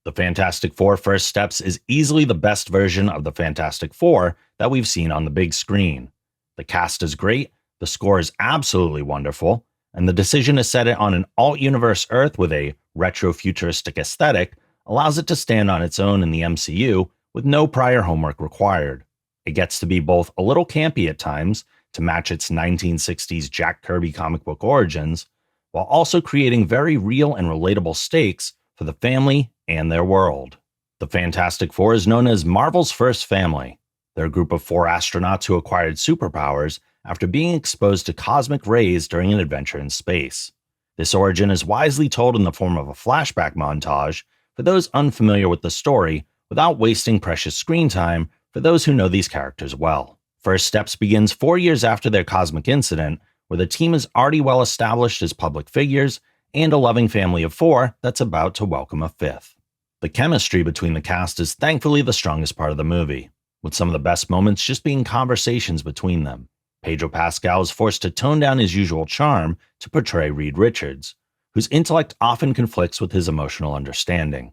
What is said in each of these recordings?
The Fantastic Four First Steps is easily the best version of the Fantastic Four that we've seen on the big screen. The cast is great, the score is absolutely wonderful, and the decision to set it on an alt-universe Earth with a retro-futuristic aesthetic allows it to stand on its own in the MCU with no prior homework required. It gets to be both a little campy at times to match its 1960s Jack Kirby comic book origins, while also creating very real and relatable stakes for the family and their world. The Fantastic Four is known as Marvel's first family. They're a group of 4 astronauts who acquired superpowers after being exposed to cosmic rays during an adventure in space. This origin is wisely told in the form of a flashback montage for those unfamiliar with the story without wasting precious screen time for those who know these characters well. First Steps begins 4 years after their cosmic incident, where the team is already well established as public figures and a loving family of 4 that's about to welcome a 5th. The chemistry between the cast is thankfully the strongest part of the movie, with some of the best moments just being conversations between them. Pedro Pascal is forced to tone down his usual charm to portray Reed Richards, whose intellect often conflicts with his emotional understanding.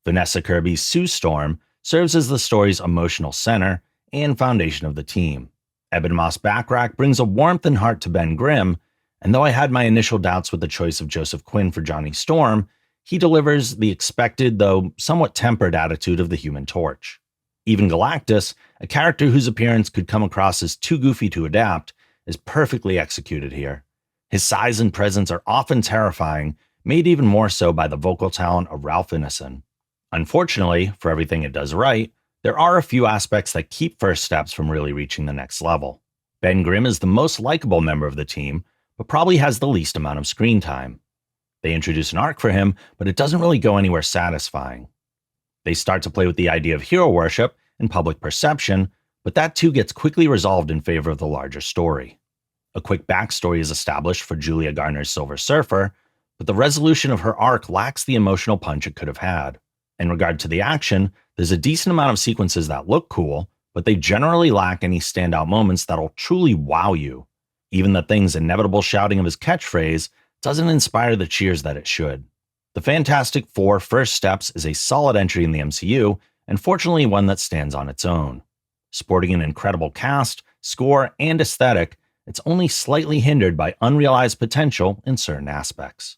Vanessa Kirby's Sue Storm serves as the story's emotional center and foundation of the team. Ebon Moss-Bachrach brings a warmth and heart to Ben Grimm, and though I had my initial doubts with the choice of Joseph Quinn for Johnny Storm, he delivers the expected, though somewhat tempered attitude of the Human Torch. Even Galactus, a character whose appearance could come across as too goofy to adapt, is perfectly executed here. His size and presence are often terrifying, made even more so by the vocal talent of Ralph Ineson. Unfortunately, for everything it does right, there are a few aspects that keep First Steps from really reaching the next level. Ben Grimm is the most likable member of the team, but probably has the least amount of screen time. They introduce an arc for him, but it doesn't really go anywhere satisfying. They start to play with the idea of hero worship and public perception, but that too gets quickly resolved in favor of the larger story. A quick backstory is established for Julia Garner's Silver Surfer, but the resolution of her arc lacks the emotional punch it could have had. In regard to the action, there's a decent amount of sequences that look cool, but they generally lack any standout moments that'll truly wow you. Even the Thing's inevitable shouting of his catchphrase doesn't inspire the cheers that it should. The Fantastic Four First Steps is a solid entry in the MCU, and fortunately one that stands on its own. Sporting an incredible cast, score, and aesthetic, it's only slightly hindered by unrealized potential in certain aspects.